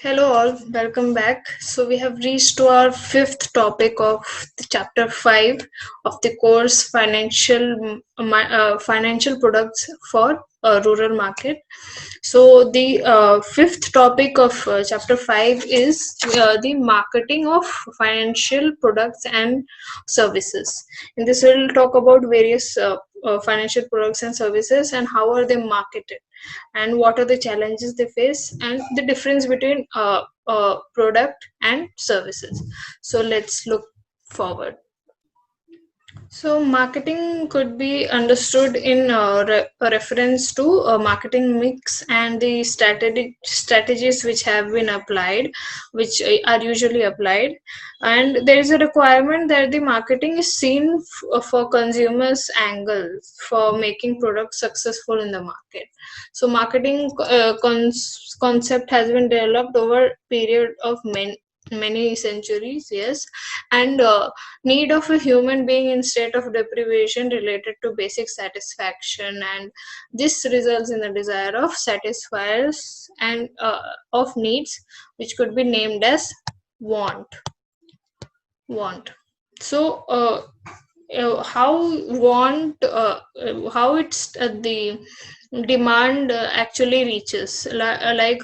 Hello all, welcome back. So we have reached to our fifth topic of the chapter 5 of the course financial products for rural market. So the fifth topic of chapter 5 is the marketing of financial products and services. In this we'll talk about various financial products and services and how are they marketed and what are the challenges they face and the difference between product and services. So let's look forward. So marketing could be understood in a reference to a marketing mix and the strategies which have been applied, which are usually applied, and there is a requirement that the marketing is seen for consumers' angles for making products successful in the market. So marketing concept has been developed over a period of many centuries, yes, and need of a human being in state of deprivation related to basic satisfaction, and this results in the desire of satisfiers and of needs which could be named as want. So how how it's the demand actually reaches like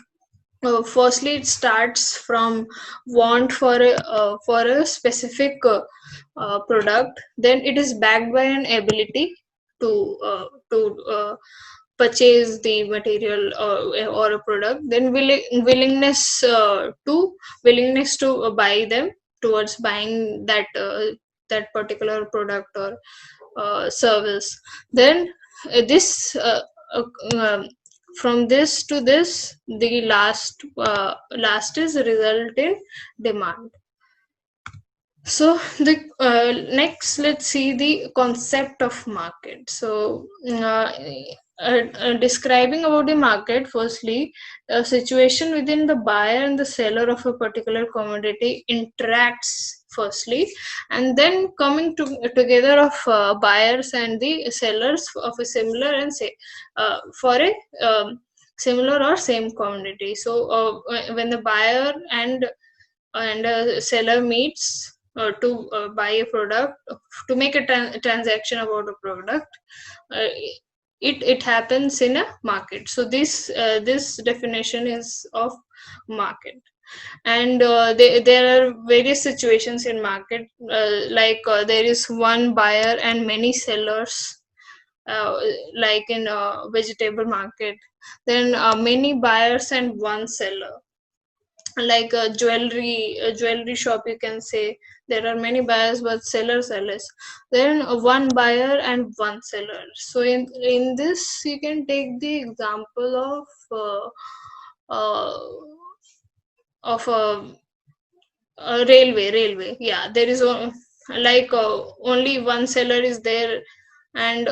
firstly it starts from want for a specific product, then it is backed by an ability to purchase the material or a product, then willingness to buy them towards buying that particular product or service. Then this uh, um, from this to this, the last is result in demand. So the next, let's see the concept of market. So describing about the market, firstly, a situation within the buyer and the seller of a particular commodity interacts firstly, and then coming together of buyers and the sellers of a similar and say for a similar or same commodity. So when the buyer and a seller meets to buy a product, to make a transaction about a product, uh, it happens in a market. So this definition is of market. And there are various situations in market, there is one buyer and many sellers, uh, like in a vegetable market, then many buyers and one seller, like a jewelry shop, you can say there are many buyers but sellers are less, then one buyer and one seller. So in this you can take the example uh, of a railway, yeah, there is only one seller is there, and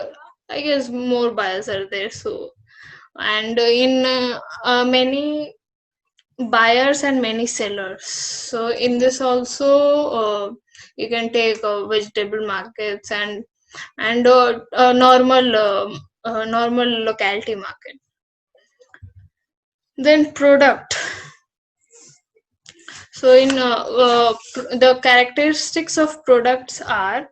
I guess more buyers are there. So and in many buyers and many sellers. So in this also, you can take vegetable markets and normal locality market. Then product. So in the characteristics of products are,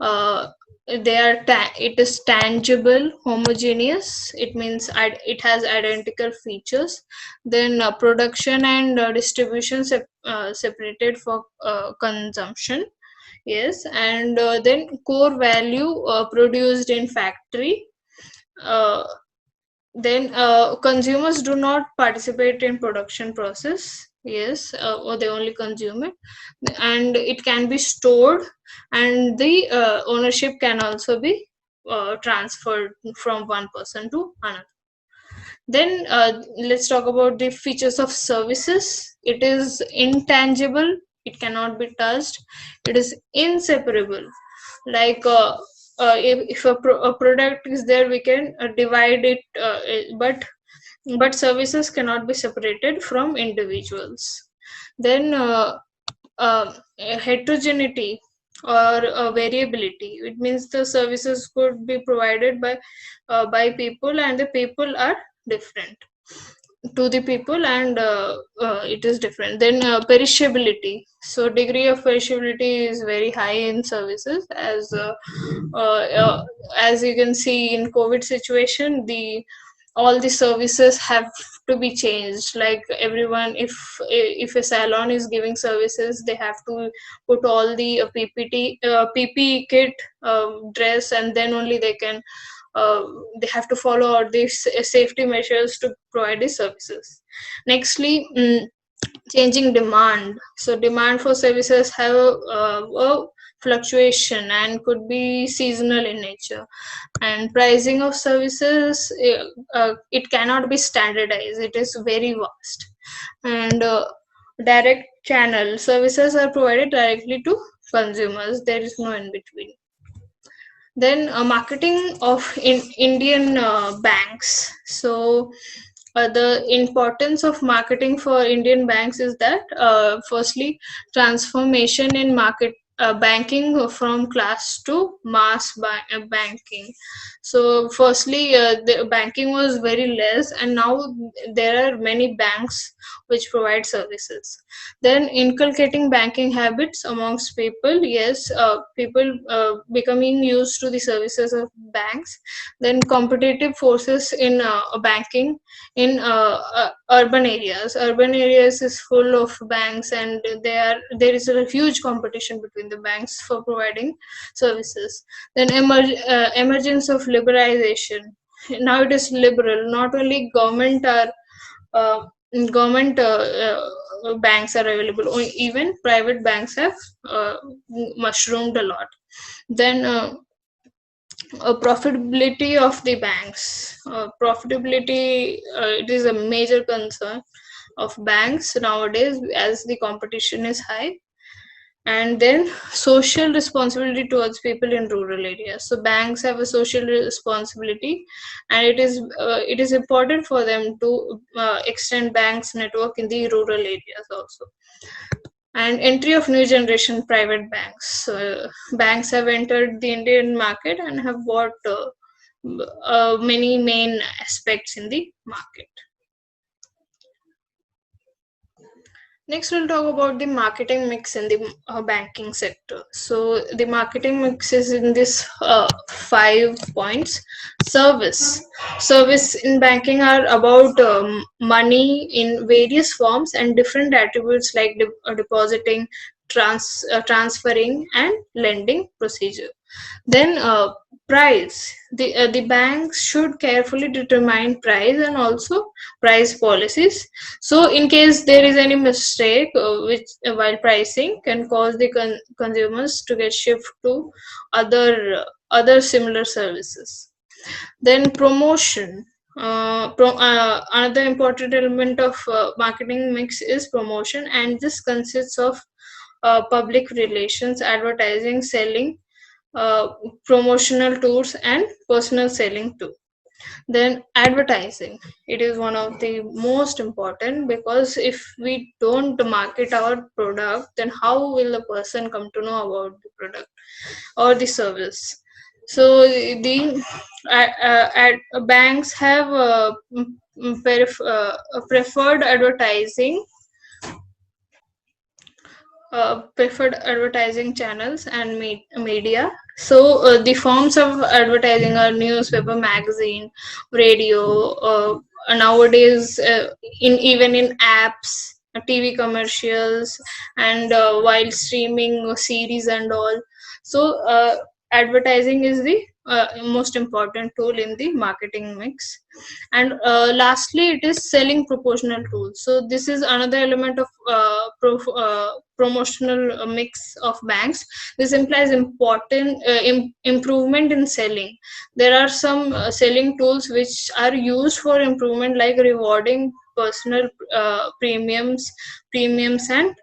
uh, it is tangible, homogeneous, it means it has identical features. Then production and distribution separated for consumption, yes, and then core value produced in factory. uh, then consumers do not participate in production process, yes, or they only consume it, and it can be stored, and the ownership can also be transferred from one person to another. Then let's talk about the features of services. It is intangible, it cannot be touched, it is inseparable. Like if a product is there, we can divide it, but services cannot be separated from individuals. Then heterogeneity or variability, it means the services could be provided by people and the people are different. to the people, and it is different. Then perishability. So degree of perishability is very high in services, uh, uh, as you can see in COVID situation, the all the services have to be changed. Like everyone, if a salon is giving services, they have to put all the PPE kit, dress, and then only uh, they have to follow all these safety measures to provide the services. Nextly, changing demand. So demand for services have a fluctuation and could be seasonal in nature. And pricing of services, it cannot be standardized, it is very vast. And direct channel services are provided directly to consumers, there is no in between. Then marketing of Indian banks. So the importance of marketing for Indian banks is that, firstly, transformation in market banking from class to banking. So, firstly, the banking was very less, and now there are many banks which provide services. Then, inculcating banking habits amongst people. Yes, people becoming used to the services of banks. Then, competitive forces in banking in urban areas is full of banks, and there is a huge competition between the banks for providing services. Then emergence of liberalization. Now it is liberal, not only uh, government banks are available, even private banks have uh, mushroomed a lot. Then profitability of the banks. Profitability, it is a major concern of banks nowadays as the competition is high. And then social responsibility towards people in rural areas. So banks have a social responsibility, and it is important for them to extend banks network in the rural areas also. And entry of new generation private banks. So banks have entered the Indian market and have bought many main aspects in the market. Next, we'll talk about the marketing mix in the banking sector. So, the marketing mix is in this 5 points. Service. Service in banking are about money in various forms and different attributes like depositing, transferring, and lending procedure. Then price. The banks should carefully determine price and also price policies. So in case there is any mistake, which while pricing can cause the consumers to get shift to other similar services. Then promotion. Another important element of marketing mix is promotion, and this consists of public relations, advertising, selling, uh, promotional tours, and personal selling too. Then advertising, it is one of the most important, because if we don't market our product, then how will the person come to know about the product or the service? So the banks have preferred advertising, preferred advertising channels and media. So the forms of advertising are newspaper, magazine, radio, nowadays in even in apps, TV commercials, and while streaming series and all. So advertising is the most important tool in the marketing mix. And lastly, it is selling proportional tools. So this is another element of promotional mix of banks. This implies important improvement in selling. There are some selling tools which are used for improvement, like rewarding, personal premiums, and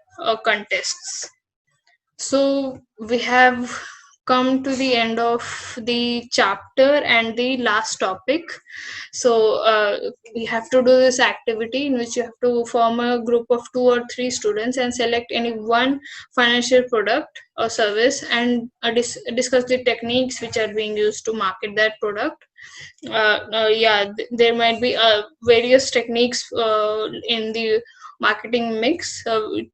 contests. So we have come to the end of the chapter and the last topic. So we have to do this activity in which you have to form a group of 2 or 3 students and select any one financial product or service, and discuss the techniques which are being used to market that product. there might be various techniques in the marketing mix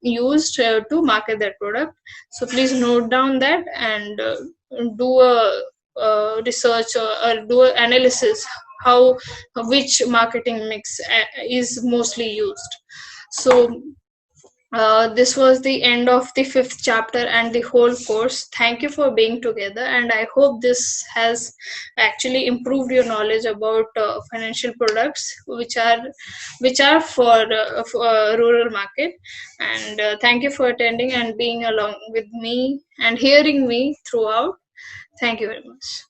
used to market that product. So please note down that, and do a research, or do an analysis how which marketing mix is mostly used. So this was the end of the fifth chapter and the whole course. Thank you for being together, and I hope this has actually improved your knowledge about financial products which are for rural market. And thank you for attending and being along with me and hearing me throughout. Thank you very much.